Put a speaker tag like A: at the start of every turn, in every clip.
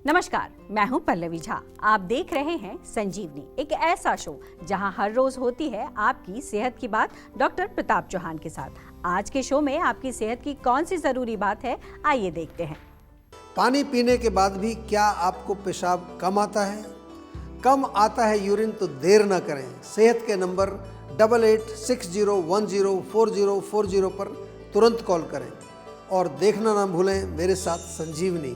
A: नमस्कार, मैं हूं पल्लवी झा। आप देख रहे हैं संजीवनी, एक ऐसा शो जहां हर रोज होती है आपकी सेहत की बात डॉक्टर प्रताप चौहान के साथ। आज के शो में आपकी सेहत की कौन सी जरूरी बात है, आइए देखते हैं।
B: पानी पीने के बाद भी क्या आपको पेशाब कम आता है? कम आता है यूरिन तो देर ना करें। सेहत के नंबर 8860104040 पर तुरंत कॉल करें और देखना ना भूलें मेरे साथ संजीवनी।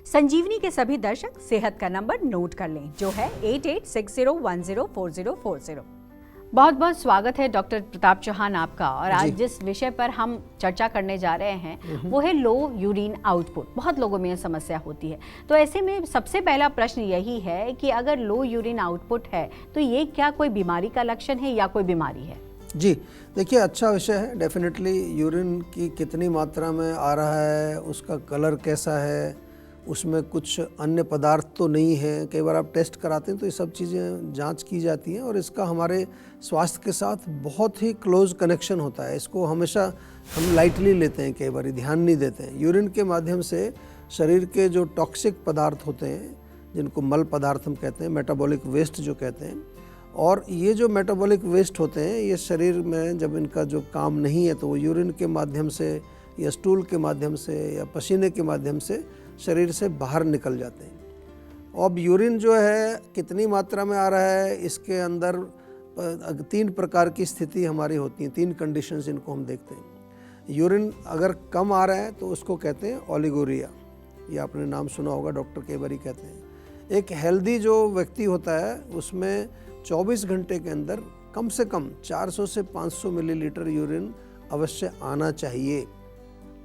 A: संजीवनी के सभी दर्शक सेहत का नंबर नोट कर लें, जो है 8860104040। बहुत बहुत स्वागत है डॉक्टर प्रताप चौहान आपका। और आज जिस विषय पर हम चर्चा करने जा रहे हैं वो है लो यूरिन आउटपुट। बहुत लोगों में यह समस्या होती है, तो ऐसे में सबसे पहला प्रश्न यही है कि अगर लो यूरिन आउटपुट है तो ये क्या कोई बीमारी का लक्षण है या कोई बीमारी है?
B: जी देखिए, अच्छा विषय है। डेफिनेटली यूरिन की कितनी मात्रा में आ रहा है, उसका कलर कैसा है, उसमें कुछ अन्य पदार्थ तो नहीं है। कई बार आप टेस्ट कराते हैं तो ये सब चीज़ें जांच की जाती हैं और इसका हमारे स्वास्थ्य के साथ बहुत ही क्लोज कनेक्शन होता है। इसको हमेशा हम लाइटली लेते हैं, कई बार ध्यान नहीं देते हैं। यूरिन के माध्यम से शरीर के जो टॉक्सिक पदार्थ होते हैं, जिनको मल पदार्थ हम कहते हैं, मेटाबॉलिक वेस्ट जो कहते हैं, और ये जो मेटाबॉलिक वेस्ट होते हैं ये शरीर में जब इनका जो काम नहीं है तो वो यूरिन के माध्यम से या स्टूल के माध्यम से या पसीने के माध्यम से शरीर से बाहर निकल जाते हैं। अब यूरिन जो है कितनी मात्रा में आ रहा है, इसके अंदर 3 प्रकार की स्थिति हमारी होती हैं, 3 कंडीशंस इनको हम देखते हैं। यूरिन अगर कम आ रहा है तो उसको कहते हैं ओलिगोरिया, ये आपने नाम सुना होगा, डॉक्टर कई बार कहते हैं। एक हेल्दी जो व्यक्ति होता है उसमें 24 घंटे के अंदर कम से कम 400 से 500 मिलीलीटर यूरिन अवश्य आना चाहिए।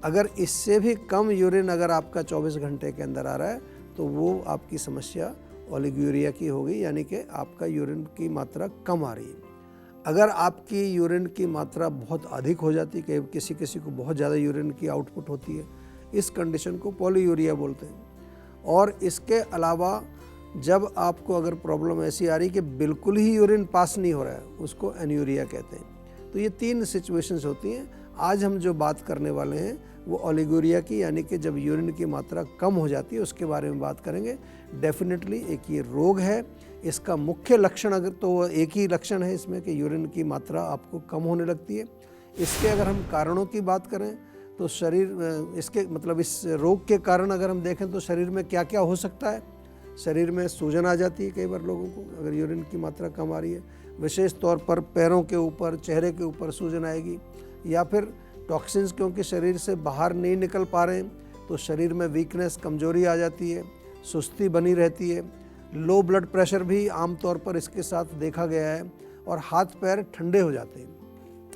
B: अगर इससे भी कम यूरिन अगर आपका 24 घंटे के अंदर आ रहा है तो वो आपकी समस्या ओलिगोरिया की होगी, यानी कि आपका यूरिन की मात्रा कम आ रही है। अगर आपकी यूरिन की मात्रा बहुत अधिक हो जाती है, किसी किसी को बहुत ज़्यादा यूरिन की आउटपुट होती है, इस कंडीशन को पॉलीयूरिया बोलते हैं। और इसके अलावा जब आपको अगर प्रॉब्लम ऐसी आ रही है कि बिल्कुल ही यूरिन पास नहीं हो रहा है, उसको एन्यूरिया कहते हैं। तो ये 3 सिचुएशंस होती हैं। आज हम जो बात करने वाले हैं वो ओलिगोरिया की, यानी कि जब यूरिन की मात्रा कम हो जाती है उसके बारे में बात करेंगे। डेफिनेटली एक ये रोग है। इसका मुख्य लक्षण अगर तो एक ही लक्षण है इसमें कि यूरिन की मात्रा आपको कम होने लगती है। इसके अगर हम कारणों की बात करें तो शरीर इसके मतलब इस रोग के कारण अगर हम देखें तो शरीर में क्या क्या हो सकता है। शरीर में सूजन आ जाती है कई बार लोगों को, अगर यूरिन की मात्रा कम आ रही है। विशेष तौर पर पैरों के ऊपर, चेहरे के ऊपर सूजन आएगी। या फिर टॉक्सिन्स क्योंकि शरीर से बाहर नहीं निकल पा रहे हैं तो शरीर में वीकनेस, कमजोरी आ जाती है, सुस्ती बनी रहती है। लो ब्लड प्रेशर भी आमतौर पर इसके साथ देखा गया है। और हाथ पैर ठंडे हो जाते हैं,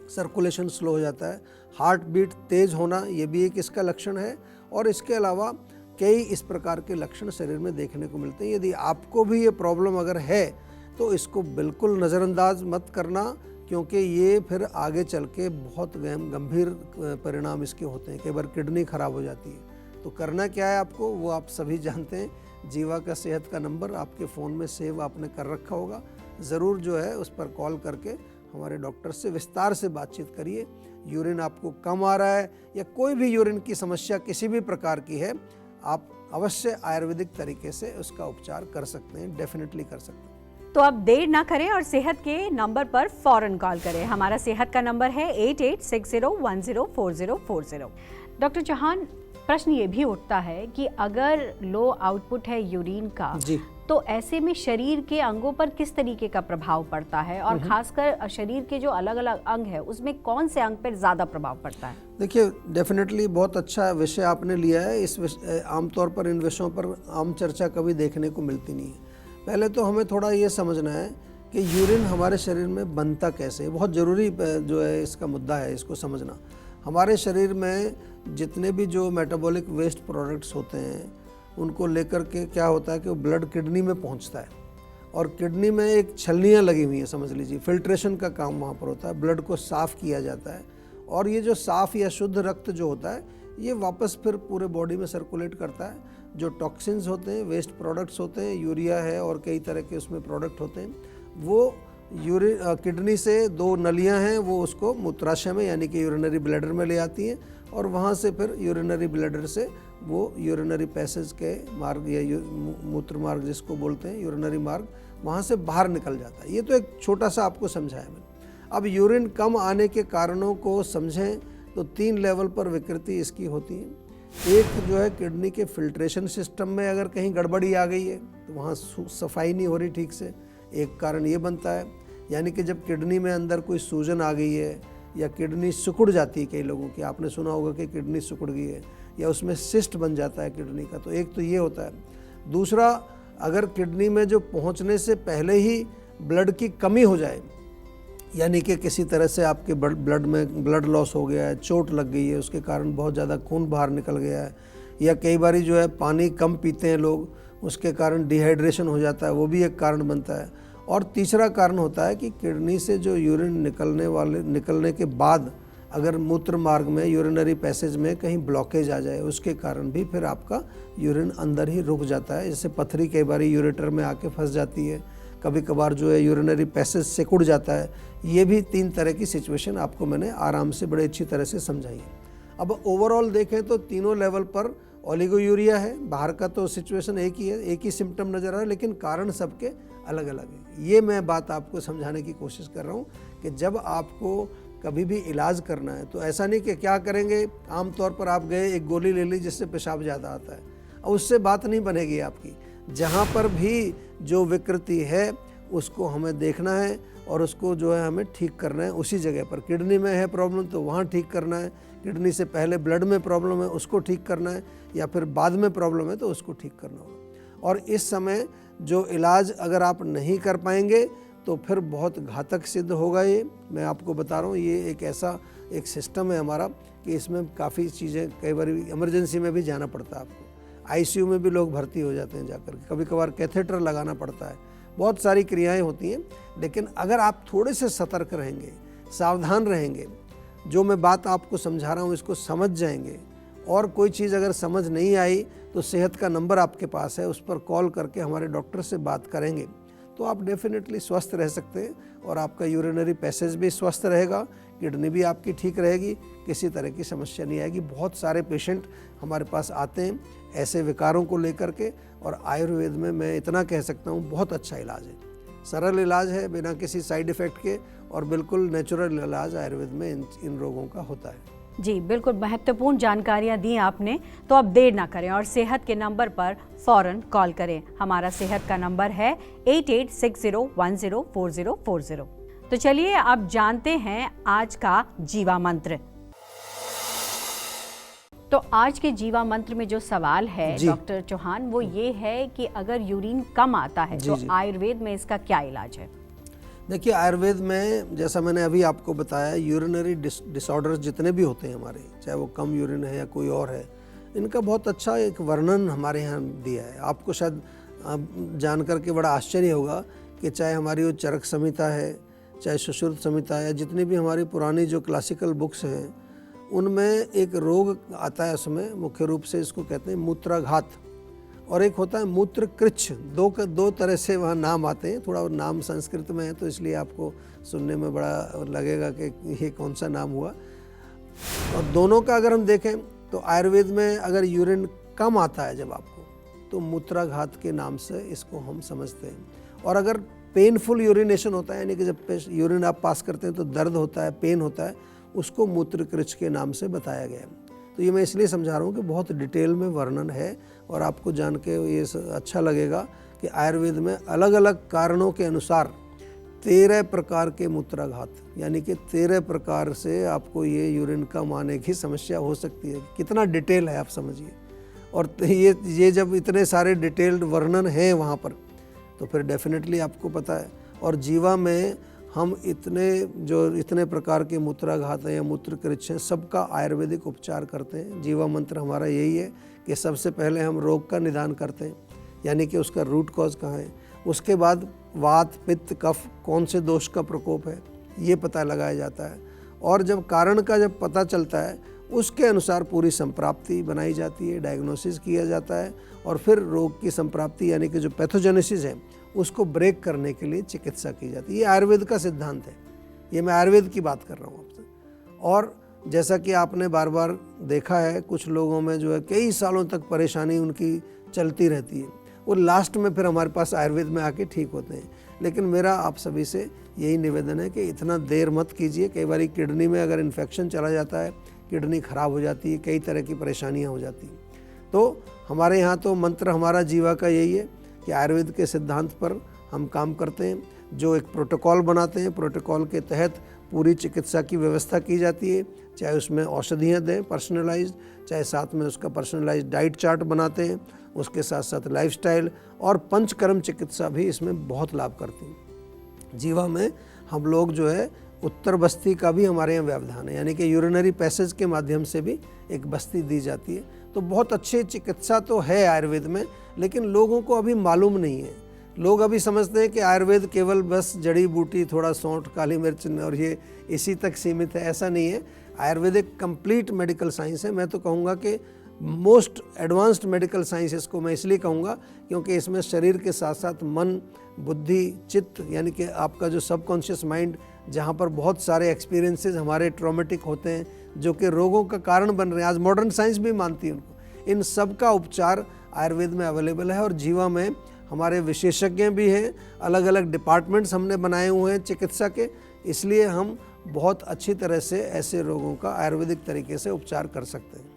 B: सर्कुलेशन स्लो हो जाता है, हार्ट बीट तेज़ होना, ये भी एक इसका लक्षण है। और इसके अलावा कई इस प्रकार के लक्षण शरीर में देखने को मिलते हैं। यदि आपको भी ये प्रॉब्लम अगर है तो इसको बिल्कुल नज़रअंदाज मत करना, क्योंकि ये फिर आगे चल के बहुत गंभीर परिणाम इसके होते हैं। कई बार किडनी खराब हो जाती है। तो करना क्या है आपको, वो आप सभी जानते हैं। जीवा का सेहत का नंबर आपके फ़ोन में सेव आपने कर रखा होगा। ज़रूर जो है उस पर कॉल करके हमारे डॉक्टर से विस्तार से बातचीत करिए। यूरिन आपको कम आ रहा है या कोई भी यूरिन की समस्या किसी भी प्रकार की है, आप अवश्य आयुर्वेदिक तरीके से उसका उपचार कर सकते हैं, डेफिनेटली कर सकते हैं।
A: तो अब देर ना करें और सेहत के नंबर पर फौरन कॉल करें। हमारा सेहत का नंबर है 8860104040। डॉक्टर चौहान, प्रश्न ये भी उठता है कि अगर लो आउटपुट है यूरिन का तो ऐसे में शरीर के अंगों पर किस तरीके का प्रभाव पड़ता है, और खासकर शरीर के जो अलग अलग अंग है उसमें कौन से अंग पर ज़्यादा प्रभाव पड़ता है?
B: देखिए, डेफिनेटली बहुत अच्छा विषय आपने लिया है। इस आमतौर पर इन विषयों पर आम चर्चा कभी देखने को मिलती नहीं है। पहले तो हमें थोड़ा ये समझना है कि यूरिन हमारे शरीर में बनता कैसे है। बहुत ज़रूरी जो है इसका मुद्दा है, इसको समझना। हमारे शरीर में जितने भी जो मेटाबॉलिक वेस्ट प्रोडक्ट्स होते हैं उनको लेकर के क्या होता है कि वो ब्लड किडनी में पहुंचता है, और किडनी में एक छलनियाँ लगी हुई हैं, समझ लीजिए फिल्ट्रेशन का काम वहाँ पर होता है। ब्लड को साफ़ किया जाता है और ये जो साफ़ या शुद्ध रक्त जो होता है ये वापस फिर पूरे बॉडी में सर्कुलेट करता है। जो टॉक्सिन्स होते हैं, वेस्ट प्रोडक्ट्स होते हैं, यूरिया है और कई तरह के उसमें प्रोडक्ट होते हैं, वो किडनी से 2 नलियां हैं, वो उसको मूत्राशय में यानी कि यूरिनरी ब्लैडर में ले आती हैं और वहाँ से फिर यूरिनरी ब्लैडर से वो यूरिनरी पैसेज के मार्ग या मूत्र मार्ग जिसको बोलते हैं यूरिनरी मार्ग, वहाँ से बाहर निकल जाता है। ये तो एक छोटा सा आपको समझाया मैंने। अब यूरिन कम आने के कारणों को समझें तो 3 लेवल पर विकृति इसकी होती है। एक जो है किडनी के फिल्ट्रेशन सिस्टम में अगर कहीं गड़बड़ी आ गई है तो वहाँ सफाई नहीं हो रही ठीक से, एक कारण ये बनता है। यानी कि जब किडनी में अंदर कोई सूजन आ गई है या किडनी सिकुड़ जाती है, कई लोगों की आपने सुना होगा कि किडनी सिकुड़ गई है या उसमें सिस्ट बन जाता है किडनी का, तो एक तो ये होता है। दूसरा, अगर किडनी में जो पहुंचने से पहले ही ब्लड की कमी हो जाए, यानी कि किसी तरह से आपके ब्लड में ब्लड लॉस हो गया है, चोट लग गई है, उसके कारण बहुत ज़्यादा खून बाहर निकल गया है, या कई बारी जो है पानी कम पीते हैं लोग, उसके कारण डिहाइड्रेशन हो जाता है, वो भी एक कारण बनता है। और तीसरा कारण होता है कि किडनी से जो यूरिन निकलने के बाद अगर मूत्र मार्ग में यूरिनरी पैसेज में कहीं ब्लॉकेज आ जाए, उसके कारण भी फिर आपका यूरिन अंदर ही रुक जाता है। जैसे पथरी कई बार यूरेटर में आके फंस जाती है, कभी कभार जो है यूरिनरी पैसेज सिकुड़ जाता है। ये भी 3 तरह की सिचुएशन आपको मैंने आराम से बड़े अच्छी तरह से समझाई है। अब ओवरऑल देखें तो तीनों लेवल पर ओलिगोयूरिया है। बाहर का तो सिचुएशन एक ही है, एक ही सिम्टम नज़र आ रहा है, लेकिन कारण सबके अलग अलग है। ये मैं बात आपको समझाने की कोशिश कर रहा हूँ कि जब आपको कभी भी इलाज करना है तो ऐसा नहीं कि क्या करेंगे, आमतौर पर आप गए एक गोली ले ली जिससे पेशाब ज़्यादा आता है, और उससे बात नहीं बनेगी आपकी। जहाँ पर भी जो विकृति है उसको हमें देखना है और उसको जो है हमें ठीक करना है उसी जगह पर। किडनी में है प्रॉब्लम तो वहाँ ठीक करना है, किडनी से पहले ब्लड में प्रॉब्लम है उसको ठीक करना है, या फिर बाद में प्रॉब्लम है तो उसको ठीक करना होगा। और इस समय जो इलाज अगर आप नहीं कर पाएंगे तो फिर बहुत घातक सिद्ध होगा। ये मैं आपको बता रहा हूँ, ये एक ऐसा एक सिस्टम है हमारा कि इसमें काफ़ी चीज़ें, कई बार इमरजेंसी में भी जाना पड़ता है आपको, आईसीयू में भी लोग भर्ती हो जाते हैं जाकर के, कभी कभार कैथेटर लगाना पड़ता है, बहुत सारी क्रियाएं होती हैं। लेकिन अगर आप थोड़े से सतर्क रहेंगे, सावधान रहेंगे, जो मैं बात आपको समझा रहा हूँ इसको समझ जाएंगे, और कोई चीज़ अगर समझ नहीं आई तो सेहत का नंबर आपके पास है, उस पर कॉल करके हमारे डॉक्टर से बात करेंगे तो आप डेफिनेटली स्वस्थ रह सकते हैं, और आपका यूरिनरी पैसेज भी स्वस्थ रहेगा, किडनी भी आपकी ठीक रहेगी, किसी तरह की समस्या नहीं आएगी। बहुत सारे पेशेंट हमारे पास आते हैं ऐसे विकारों को लेकर के, और आयुर्वेद में मैं इतना कह सकता हूँ बहुत अच्छा इलाज है, सरल इलाज है बिना किसी साइड इफ़ेक्ट के, और बिल्कुल नेचुरल इलाज आयुर्वेद में इन रोगों का होता है।
A: जी बिल्कुल, महत्वपूर्ण जानकारियां दी आपने। तो अब देर ना करें और सेहत के नंबर पर फ़ौरन कॉल करें। हमारा सेहत का नंबर है 8860104040। तो चलिए अब जानते हैं आज का जीवा मंत्र। तो आज के जीवा मंत्र में जो सवाल है डॉक्टर चौहान, वो ये है कि अगर यूरिन कम आता है तो आयुर्वेद में इसका क्या इलाज है?
B: देखिए, आयुर्वेद में जैसा मैंने अभी आपको बताया, यूरिनरी डिसऑर्डर्स जितने भी होते हैं हमारे, चाहे वो कम यूरिन है या कोई और है, इनका बहुत अच्छा एक वर्णन हमारे यहाँ दिया है। आपको शायद जान करके बड़ा आश्चर्य होगा कि चाहे हमारी वो चरक संहिता है, चाहे सुश्रुत संहिता है, जितनी भी हमारी पुरानी जो क्लासिकल बुक्स हैं, उनमें एक रोग आता है, उसमें मुख्य रूप से इसको कहते हैं मूत्राघात, और एक होता है मूत्रकृच्छ। दो तरह से वहाँ नाम आते हैं, थोड़ा नाम संस्कृत में है तो इसलिए आपको सुनने में बड़ा लगेगा कि ये कौन सा नाम हुआ। और दोनों का अगर हम देखें तो आयुर्वेद में अगर यूरिन कम आता है जब आपको, तो मूत्राघात के नाम से इसको हम समझते हैं। और अगर पेनफुल यूरिनेशन होता है, यानी कि जब यूरिन आप पास करते हैं तो दर्द होता है, पेन होता है, उसको मूत्रकृच्छ के नाम से बताया गया है। तो ये मैं इसलिए समझा रहा हूँ कि बहुत डिटेल में वर्णन है, और आपको जान के ये अच्छा लगेगा कि आयुर्वेद में अलग अलग कारणों के अनुसार 13 प्रकार के मूत्राघात, यानी कि 13 प्रकार से आपको ये यूरिन कम आने की समस्या हो सकती है। कितना डिटेल है आप समझिए। और ये जब इतने सारे डिटेल्ड वर्णन हैं वहाँ पर, तो फिर डेफिनेटली आपको पता है। और जीवा में हम इतने प्रकार के मूत्राघात हैं या मूत्रकृच्छ हैं, सबका आयुर्वेदिक उपचार करते हैं। जीवा मंत्र हमारा यही है कि सबसे पहले हम रोग का निदान करते हैं, यानी कि उसका रूट कॉज कहाँ है। उसके बाद वात, पित्त, कफ, कौन से दोष का प्रकोप है, ये पता लगाया जाता है। और जब कारण का जब पता चलता है, उसके अनुसार पूरी संप्राप्ति बनाई जाती है, डायग्नोसिस किया जाता है, और फिर रोग की संप्राप्ति यानी कि जो पैथोजेनेसिस है उसको ब्रेक करने के लिए चिकित्सा की जाती है। ये आयुर्वेद का सिद्धांत है, ये मैं आयुर्वेद की बात कर रहा हूँ आपसे। और जैसा कि आपने बार बार देखा है, कुछ लोगों में जो है कई सालों तक परेशानी उनकी चलती रहती है, वो लास्ट में फिर हमारे पास आयुर्वेद में आके ठीक होते हैं। लेकिन मेरा आप सभी से यही निवेदन है कि इतना देर मत कीजिए। कई बार किडनी में अगर इन्फेक्शन चला जाता है, किडनी खराब हो जाती है, कई तरह की परेशानियां हो जाती हैं। तो हमारे यहाँ तो मंत्र हमारा जीवा का यही है कि आयुर्वेद के सिद्धांत पर हम काम करते हैं, जो एक प्रोटोकॉल बनाते हैं, प्रोटोकॉल के तहत पूरी चिकित्सा की व्यवस्था की जाती है, चाहे उसमें औषधियाँ दें पर्सनलाइज्ड, चाहे साथ में उसका पर्सनलाइज्ड डाइट चार्ट बनाते हैं, उसके साथ साथ लाइफस्टाइल और पंचकर्म चिकित्सा भी इसमें बहुत लाभ करती है। जीवा में हम लोग जो है उत्तर बस्ती का भी हमारे यहाँ व्यवधान है, यानी कि यूरिनरी पैसेज के माध्यम से भी एक बस्ती दी जाती है। तो बहुत अच्छी चिकित्सा तो है आयुर्वेद में, लेकिन लोगों को अभी मालूम नहीं है। लोग अभी समझते हैं कि आयुर्वेद केवल बस जड़ी बूटी, थोड़ा सौंठ, काली मिर्च और ये इसी तक सीमित है। ऐसा नहीं है। आयुर्वेद एक कंप्लीट मेडिकल साइंस है। मैं तो कहूँगा कि मोस्ट एडवांस्ड मेडिकल साइंस इसको मैं इसलिए कहूँगा क्योंकि इसमें शरीर के साथ साथ मन, बुद्धि, चित्त, यानी कि आपका जो सबकॉन्शियस माइंड, जहाँ पर बहुत सारे एक्सपीरियंसेस हमारे ट्रॉमेटिक होते हैं जो कि रोगों का कारण बन रहे हैं, आज मॉडर्न साइंस भी मानती है उनको, इन सब का उपचार आयुर्वेद में अवेलेबल है। और जीवा में हमारे विशेषज्ञ भी हैं, अलग अलग डिपार्टमेंट्स हमने बनाए हुए हैं चिकित्सा के, इसलिए हम बहुत अच्छी तरह से ऐसे रोगों का आयुर्वेदिक तरीके से उपचार कर सकते हैं।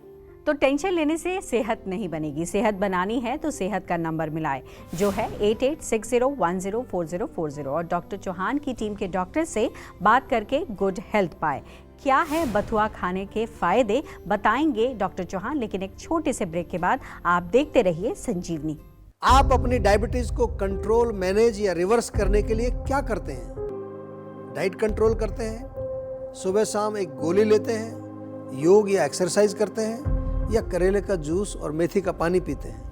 A: तो टेंशन लेने से सेहत नहीं बनेगी। सेहत बनानी है तो सेहत का नंबर मिलाए, जो है 8860104040, और डॉक्टर चौहान की टीम के डॉक्टर से बात करके गुड हेल्थ पाए। क्या है बथुआ खाने के फायदे, बताएंगे डॉक्टर चौहान, लेकिन एक छोटे से ब्रेक के बाद आप देखते रहिए संजीवनी।
B: आप अपनी डायबिटीज को कंट्रोल, मैनेज या रिवर्स करने के लिए क्या करते हैं? डाइट कंट्रोल करते हैं, सुबह शाम एक गोली लेते हैं, योग या एक्सरसाइज करते हैं, या करेले का जूस और मेथी का पानी पीते हैं?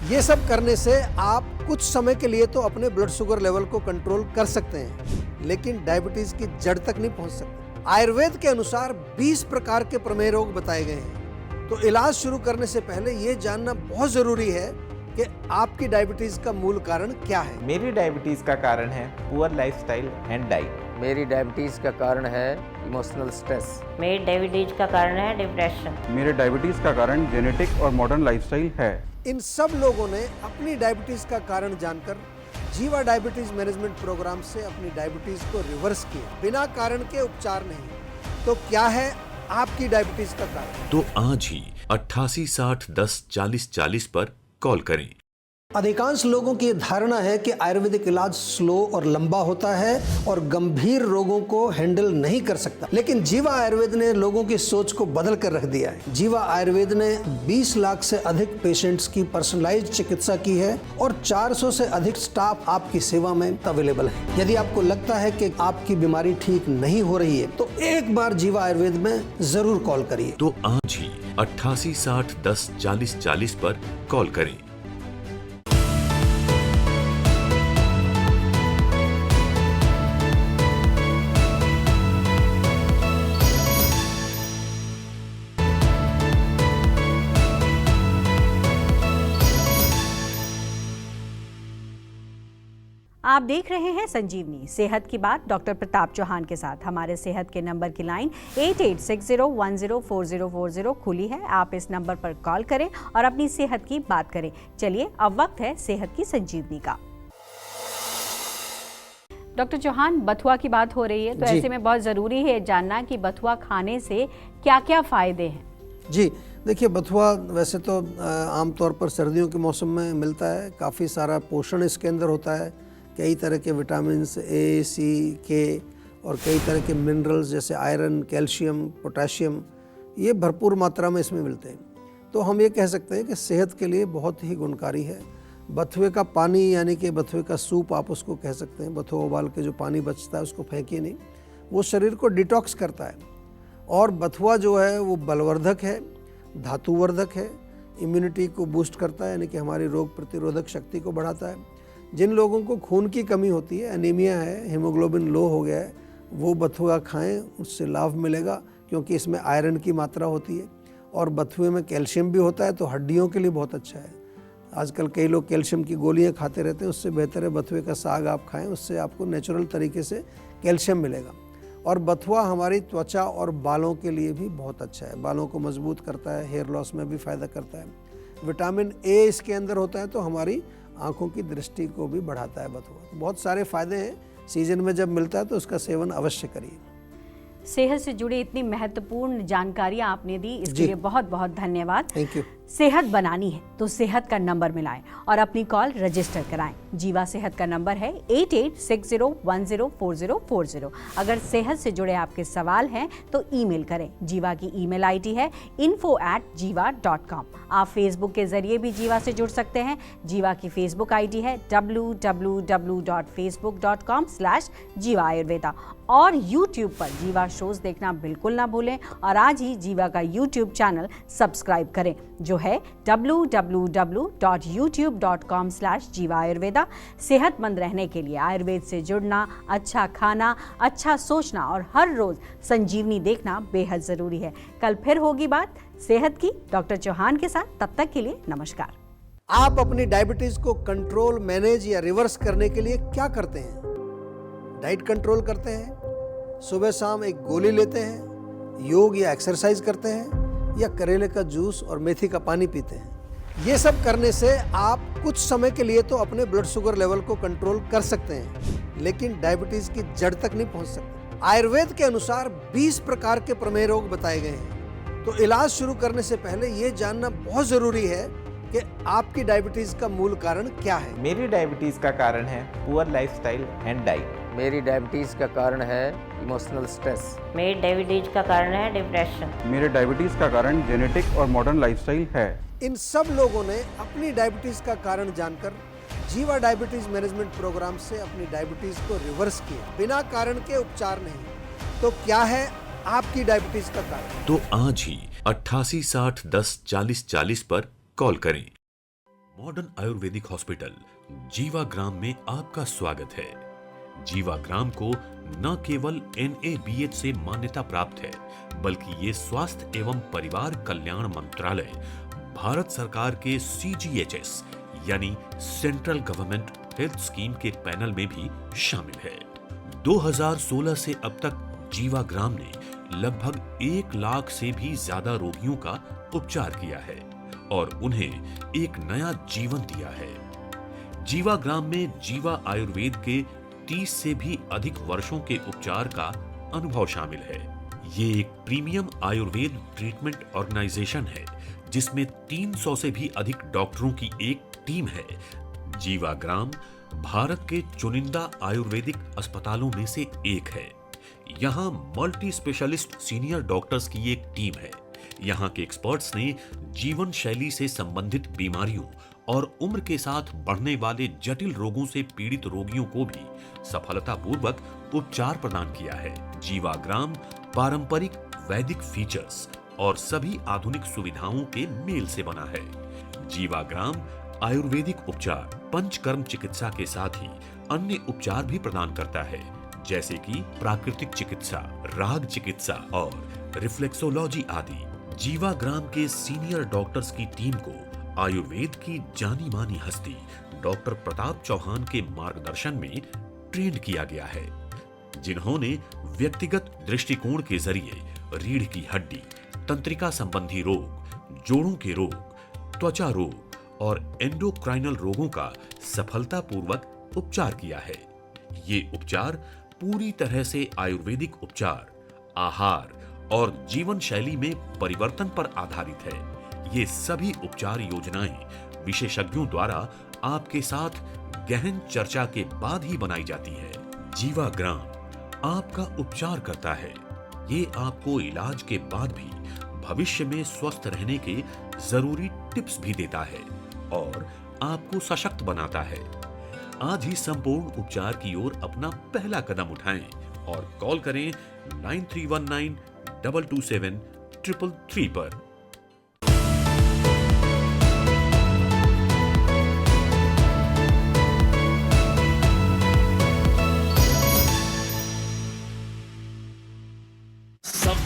B: ये सब करने से आप कुछ समय के लिए तो अपने ब्लड शुगर लेवल को कंट्रोल कर सकते हैं, लेकिन डायबिटीज की जड़ तक नहीं पहुंच सकते। आयुर्वेद के अनुसार 20 प्रकार के प्रमेय रोग बताए गए हैं। तो इलाज शुरू करने से पहले ये जानना बहुत जरूरी है कि आपकी डायबिटीज का मूल कारण क्या है।
C: मेरी डायबिटीज का कारण है पुअर लाइफस्टाइल एंड डाइट।
D: मेरी डायबिटीज़ का कारण है इमोशनल स्ट्रेस।
E: मेरी डायबिटीज का कारण है डिप्रेशन।
F: मेरे डायबिटीज का कारण जेनेटिक और मॉडर्न लाइफस्टाइल है।
B: इन सब लोगों ने अपनी डायबिटीज का कारण जानकर जीवा डायबिटीज मैनेजमेंट प्रोग्राम से अपनी डायबिटीज को रिवर्स किया, बिना कारण के उपचार नहीं। तो क्या है आपकी डायबिटीज का कारण?
G: तो आज ही 88 60 10 40 40 पर कॉल करें।
B: अधिकांश लोगों की धारणा है कि आयुर्वेदिक इलाज स्लो और लंबा होता है और गंभीर रोगों को हैंडल नहीं कर सकता, लेकिन जीवा आयुर्वेद ने लोगों की सोच को बदल कर रख दिया है। जीवा आयुर्वेद ने 20 लाख से अधिक पेशेंट्स की पर्सनलाइज्ड चिकित्सा की है और 400 से अधिक स्टाफ आपकी सेवा में अवेलेबल है। यदि आपको लगता है कि आपकी बीमारी ठीक नहीं हो रही है तो एक बार जीवा आयुर्वेद में जरूर कॉल करिए।
G: तो आज ही 88 60 10 40 40 पर कॉल करें।
A: आप देख रहे हैं संजीवनी, सेहत की बात डॉक्टर प्रताप चौहान के साथ। हमारे सेहत के नंबर की लाइन 8860104040 खुली है। आप इस नंबर पर कॉल करें और अपनी सेहत की बात करें। चलिए अब वक्त है सेहत की संजीवनी का। डॉक्टर चौहान, बथुआ की बात हो रही है, तो ऐसे में बहुत ज़रूरी है जानना कि बथुआ खाने से क्या क्या फ़ायदे हैं।
B: जी देखिए, बथुआ वैसे तो आमतौर पर सर्दियों के मौसम में मिलता है। काफ़ी सारा पोषण इसके अंदर होता है, कई तरह के विटामिन्स ए, सी, के और कई तरह के मिनरल्स जैसे आयरन, कैल्शियम, पोटेशियम, ये भरपूर मात्रा में इसमें मिलते हैं। तो हम ये कह सकते हैं कि सेहत के लिए बहुत ही गुणकारी है। बथुए का पानी, यानी कि बथुए का सूप आप उसको कह सकते हैं। बथुआ उबाल के जो पानी बचता है उसको फेंकिए नहीं, वो शरीर को डिटॉक्स करता है। और बथुआ जो है वो बलवर्धक है, धातुवर्धक है, इम्यूनिटी को बूस्ट करता है, यानी कि हमारी रोग प्रतिरोधक शक्ति को बढ़ाता है। जिन लोगों को खून की कमी होती है, एनीमिया है, हीमोग्लोबिन लो हो गया है, वो बथुआ खाएं, उससे लाभ मिलेगा, क्योंकि इसमें आयरन की मात्रा होती है और बथुए में कैल्शियम भी होता है, तो हड्डियों के लिए बहुत अच्छा है। आजकल कई लोग कैल्शियम की गोलियां खाते रहते हैं, उससे बेहतर है बथुए का साग आप खाएं, उससे आपको नेचुरल तरीके से कैल्शियम मिलेगा। और बथुआ हमारी त्वचा और बालों के लिए भी बहुत अच्छा है, बालों को मजबूत करता है, हेयर लॉस में भी फ़ायदा करता है। विटामिन ए इसके अंदर होता है तो हमारी आँखों की दृष्टि को भी बढ़ाता है बथुआ। तो बहुत सारे फ़ायदे हैं, सीजन में जब मिलता है तो उसका सेवन अवश्य करिए।
A: सेहत से जुड़ी इतनी महत्वपूर्ण जानकारियां आपने दी, इसके लिए बहुत बहुत धन्यवाद।
B: Thank you.
A: सेहत बनानी है तो सेहत का नंबर मिलाएं और अपनी कॉल रजिस्टर कराएं। जीवा सेहत का नंबर है 8860104040। अगर सेहत से जुड़े आपके सवाल हैं तो ईमेल करें। जीवा की ईमेल आईडी है info@jiva.com। आप फेसबुक के जरिए भी जीवा से जुड़ सकते हैं। जीवा की फेसबुक आईडी है www.facebook.com/jiva ayurveda। और यूट्यूब पर जीवा शोज देखना बिल्कुल ना भूलें और आज ही जीवा का यूट्यूब चैनल सब्सक्राइब करें जो है www.youtube.com/jiva ayurveda। सेहतमंद रहने के लिए आयुर्वेद से जुड़ना, अच्छा खाना, अच्छा सोचना और हर रोज संजीवनी देखना बेहद जरूरी है। कल फिर होगी बात सेहत की डॉक्टर चौहान के साथ, तब तक के लिए नमस्कार।
B: आप अपनी डायबिटीज को कंट्रोल, मैनेज या रिवर्स करने के लिए क्या करते हैं? डाइट कंट्रोल करते हैं, सुबह शाम एक गोली लेते हैं, योग या एक्सरसाइज करते हैं, या करेले का जूस और मेथी का पानी पीते हैं। ये सब करने से आप कुछ समय के लिए तो अपने ब्लड शुगर लेवल को कंट्रोल कर सकते हैं, लेकिन डायबिटीज की जड़ तक नहीं पहुंच सकते। आयुर्वेद के अनुसार 20 प्रकार के प्रमेय रोग बताए गए हैं। तो इलाज शुरू करने से पहले ये जानना बहुत जरूरी है कि आपकी डायबिटीज का मूल कारण क्या है।
C: मेरी डायबिटीज़ का कारण है पुअर लाइफस्टाइल एंड डाइट।
D: मेरी डायबिटीज़ का कारण है इमोशनल स्ट्रेस।
E: मेरी डायबिटीज का कारण है डिप्रेशन।
F: मेरे डायबिटीज़ का कारण जेनेटिक और मॉडर्न लाइफस्टाइल है।
B: इन सब लोगों ने अपनी डायबिटीज का कारण जानकर जीवा डायबिटीज मैनेजमेंट प्रोग्राम से अपनी डायबिटीज को रिवर्स किया, बिना कारण के उपचार नहीं। तो क्या है आपकी डायबिटीज का कारण?
G: तो आज ही 8860104040 पर कॉल करें। मॉडर्न आयुर्वेदिक हॉस्पिटल जीवा ग्राम में आपका स्वागत है। जीवा ग्राम को न केवल NABH से मान्यता प्राप्त है, बल्कि ये स्वास्थ्य एवं परिवार कल्याण मंत्रालय, भारत सरकार के CGHS यानी सेंट्रल गवर्नमेंट हेल्थ स्कीम के पैनल में भी शामिल है। 2016 से अब तक जीवा ग्राम ने लगभग 1 लाख से भी ज्यादा रोगियों का उपचार किया है और उन्हें एक नया जीवन दिया है। जीवा ग्राम में जीवा आयुर्वेद के 30 से भी अधिक वर्षों के उपचार का अनुभव शामिल है। ये एक प्रीमियम आयुर्वेद ट्रीटमेंट ऑर्गेनाइजेशन है जिसमें 300 से भी अधिक डॉक्टरों की एक टीम है। जीवा ग्राम भारत के चुनिंदा आयुर्वेदिक अस्पतालों में से एक है। यहाँ मल्टी स्पेशलिस्ट सीनियर डॉक्टर्स की एक टीम है। यहाँ के एक्सपर्ट्स ने जीवन शैली से संबंधित बीमारियों और उम्र के साथ बढ़ने वाले जटिल रोगों से पीड़ित रोगियों को भी सफलतापूर्वक उपचार प्रदान किया है। जीवा ग्राम पारंपरिक वैदिक फीचर्स और सभी आधुनिक सुविधाओं के मेल से बना है। जीवा ग्राम आयुर्वेदिक उपचार, पंचकर्म चिकित्सा के साथ ही अन्य उपचार भी प्रदान करता है, जैसे कि प्राकृतिक चिकित्सा, राग चिकित्सा और रिफ्लेक्सोलॉजी आदि। जीवा ग्राम के सीनियर डॉक्टर्स की टीम को आयुर्वेद की जानी मानी हस्ती डॉक्टर प्रताप चौहान के मार्गदर्शन में ट्रेन किया गया है, जिन्होंने व्यक्तिगत दृष्टिकोण के जरिए रीढ़ की हड्डी, तंत्रिका संबंधी रोग, जोड़ों के रोग, त्वचा रोग और एंडोक्राइनल रोगों का सफलतापूर्वक उपचार किया है। ये उपचार पूरी तरह से आयुर्वेदिक उपचार, आहार और जीवन शैली में परिवर्तन पर आधारित है। ये सभी उपचार योजनाएं विशेषज्ञों द्वारा आपके साथ गहन चर्चा के बाद ही बनाई जाती है। जीवा ग्राम आपका उपचार करता है। ये आपको इलाज के बाद भी भविष्य में स्वस्थ रहने के जरूरी टिप्स भी देता है और आपको सशक्त बनाता है। आज ही संपूर्ण उपचार की ओर अपना पहला कदम उठाएं और कॉल करें 9319 227 333 पर।